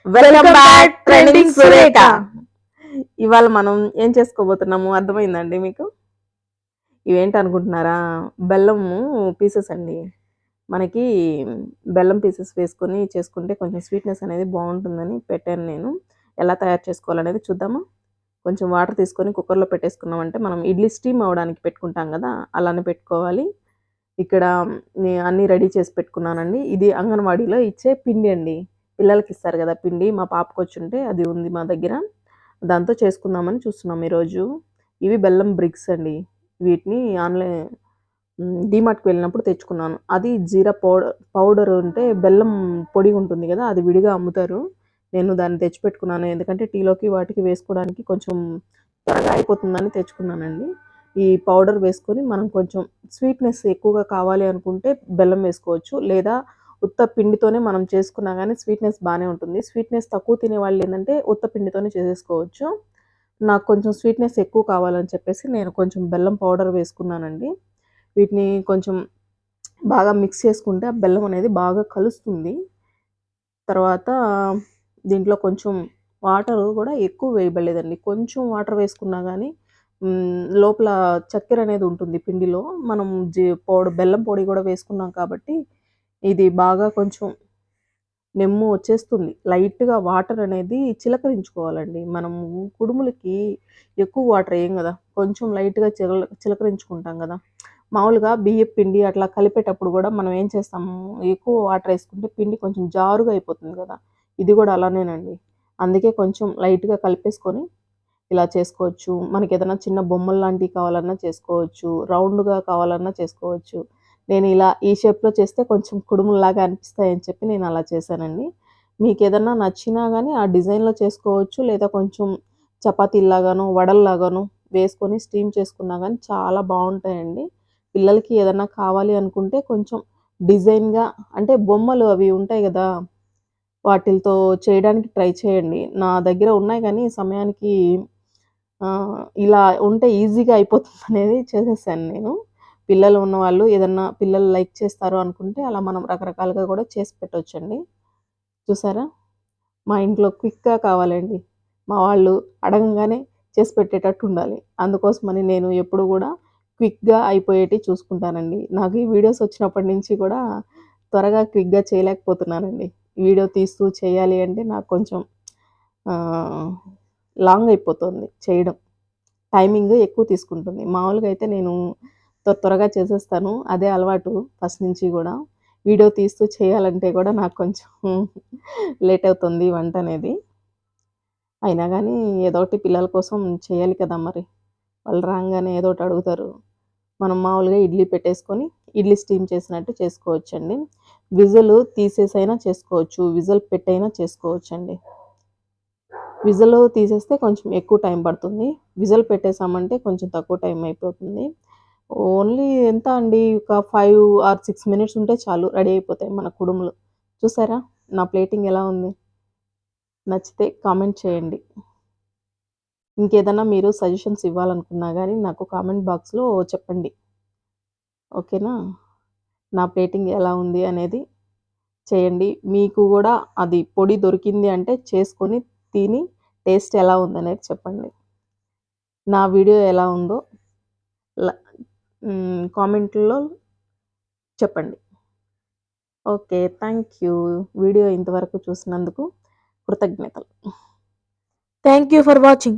Welcome back trending Surekha. ఇవాళ మనం ఏం చేసుకోబోతున్నాము అర్థమైందండి మీకు? ఇవేంటి అనుకుంటున్నారా? బెల్లము పీసెస్ అండి. మనకి బెల్లం పీసెస్ వేసుకొని చేసుకుంటే కొంచెం స్వీట్నెస్ అనేది బాగుంటుందని పెట్టాను నేను. ఎలా తయారు చేసుకోవాలనేది చూద్దామా? కొంచెం వాటర్ తీసుకొని కుక్కర్లో పెట్టేసుకున్నామంటే మనం ఇడ్లీ స్టీమ్ అవ్వడానికి పెట్టుకుంటాం కదా, అలానే పెట్టుకోవాలి. ఇక్కడ అన్నీ రెడీ చేసి పెట్టుకున్నానండి. ఇది అంగన్వాడీలో ఇచ్చే పిండి అండి. పిల్లలకి ఇస్తారు కదా పిండి, మా పాపకు వచ్చుంటే అది ఉంది మా దగ్గర. దాంతో చేసుకుందామని చూస్తున్నాం ఈరోజు. ఇవి బెల్లం బ్రిక్స్ అండి. వీటిని ఆన్లైన్ డీమార్ట్కి వెళ్ళినప్పుడు తెచ్చుకున్నాను. అది జీరా పౌడర్ ఉంటే బెల్లం పొడి ఉంటుంది కదా, అది విడిగా అమ్ముతారు. నేను దాన్ని తెచ్చిపెట్టుకున్నాను, ఎందుకంటే టీలోకి వాటికి వేసుకోవడానికి కొంచెం త్వరగా అయిపోతుందని తెచ్చుకున్నానండి. ఈ పౌడర్ వేసుకొని మనం కొంచెం స్వీట్నెస్ ఎక్కువగా కావాలి అనుకుంటే బెల్లం వేసుకోవచ్చు, లేదా ఉత్త పిండితోనే మనం చేసుకున్నా కానీ స్వీట్నెస్ బాగానే ఉంటుంది. స్వీట్నెస్ తక్కువ తినే వాళ్ళు ఏంటంటే ఉత్త పిండితోనే చేసేసుకోవచ్చు. నాకు కొంచెం స్వీట్నెస్ ఎక్కువ కావాలని చెప్పేసి నేను కొంచెం బెల్లం పౌడర్ వేసుకున్నానండి. వీటిని కొంచెం బాగా మిక్స్ చేసుకుంటే ఆ బెల్లం అనేది బాగా కలుస్తుంది. తర్వాత దీంట్లో కొంచెం వాటర్ కూడా ఎక్కువ వేయబడలేదండి. కొంచెం వాటర్ వేసుకున్నా కానీ లోపల చక్కెర అనేది ఉంటుంది పిండిలో. మనం బెల్లం పొడి కూడా వేసుకున్నాం కాబట్టి ఇది బాగా కొంచెం నెమ్ము వచ్చేస్తుంది. లైట్‌గా వాటర్ అనేది చిలకరించుకోవాలండి. మనము కుడుములకి ఎక్కువ వాటర్ ఎయ్యం గదా, కొంచెం లైట్‌గా చిలకరించుకుంటాం గదా. మామూలుగా బియ్యపు పిండి అట్లా కలిపేటప్పుడు గూడా మనం ఏం చేస్తాము, ఎక్కువ వాటర్ ఏసుకుంటే పిండి కొంచెం జారుగా అయిపోతుంది గదా. ఇది గూడా అలానేనండి. అందుకే కొంచెం లైట్‌గా కలిపేసుకొని ఇలా చేసుకోవచ్చు. మనకేదైనా చిన్న బొమ్మల్లాంటివి కావాలన్నా చేసుకోవచ్చు. రౌండ్‌గా కావాలన్నా చేసుకోవచ్చు. నేను ఇలా ఈ షేప్‌లో చేస్తే కొంచెం కుడుముల్లాగా అనిపిస్తాయని చెప్పి నేను అలా చేశానండి. మీకేదన్నా నచ్చినా గానీ ఆ డిజైన్‌లో చేసుకోవచ్చు. లేదా కొంచెం చపాతీల్లాగానో, వడల్లాగానో వేసుకొని స్టీమ్ చేసుకున్నా గానీ చాలా బావుంటాయండి. పిల్లలకి ఏదన్నా కావాలి అనుకుంటే కొంచెం డిజైన్‌గా, అంటే బొమ్మలు అవి ఉంటాయి గదా, వాటిలతో చేయడానికి ట్రై చేయండి. నా దగ్గర ఉన్నాయి గానీ సమయానికి ఇలా ఉంటే ఈజీగా అయిపోతుందనేది చేసేసాను నేను. పిల్లలు ఉన్నవాళ్ళు ఏదన్నా పిల్లలు లైక్ చేస్తారు అనుకుంటే అలా మనం రకరకాలుగా కూడా చేసి పెట్టొచ్చండి. చూసారా? మా ఇంట్లో క్విక్‌గా కావాలండి. మా వాళ్ళు అడగంగానే చేసి పెట్టేటట్టు ఉండాలి. అందుకోసమని నేను ఎప్పుడు గూడా క్విక్‌గా అయిపోయేటివి చూసుకుంటానండి. నాకు ఈ వీడియోస్ వచ్చినప్పటి నుంచి కూడా త్వరగా క్విక్‌గా చేయలేకపోతున్నానండి. వీడియో తీస్తూ చేయాలి అంటే నాకు కొంచెం ఆహ్, లాంగ్ అయిపోతుంది చేయడం. టైమింగ్ ఎక్కువ తీసుకుంటుంది. మామూలుగా అయితే నేను త్వరగా చేసేస్తాను. అదే అలవాటు ఫస్ట్ నుంచి గూడా. వీడియో తీస్తూ చేయాలంటే గూడా నాకు కొంచెం లేట్ అవుతుంది వంటనేది. అయినా గానీ ఏదోకటి పిల్లల కోసం చేయాలి కదా మరి. వాళ్ళు రాంగానే ఏదోకటి అడుగుతారు. మనం మామూలుగా ఇడ్లీ పెట్టేసుకొని, ఇడ్లీ స్టీమ్ చేసినట్టు చేసుకోవచ్చండి. విజిల్ తీసేసైనా చేసుకోవచ్చు. విజిల్ పెట్టైనా చేసుకోవచ్చండి. విజిల్ తీసేస్తే కొంచెం ఎక్కువ టైం పడుతుంది. విజిల్ పెట్టేసామంటే కొంచెం తక్కువ టైం అయిపోతుంది. ఓన్లీ ఎంత అండి, ఒక 5 ఆర్ 6 మినిట్స్ ఉంటే చాలు, రెడీ అయిపోతాయి మన కుడుములు. చూసారా నా ప్లేటింగ్ ఎలా ఉంది? నచ్చితే కామెంట్ చేయండి. ఇంకేదన్నా మీరు సజెషన్స్ ఇవ్వాలనుకున్నా గానీ నాకు కామెంట్ బాక్స్‌లో చెప్పండి. ఓకేనా? నా ప్లేటింగ్ ఎలా ఉంది అనేది చేయండి. మీకు గూడా అది పొడి దొరికింది అంటే చేసుకొని తిని టేస్ట్ ఎలా ఉందనేది చెప్పండి. నా వీడియో ఎలా ఉందో ల కామెంట్‌లో చెప్పండి. ఓకే. Thank you. వీడియో ఇంతవరకు చూసినందుకు కృతజ్ఞతలు. Thank you for watching.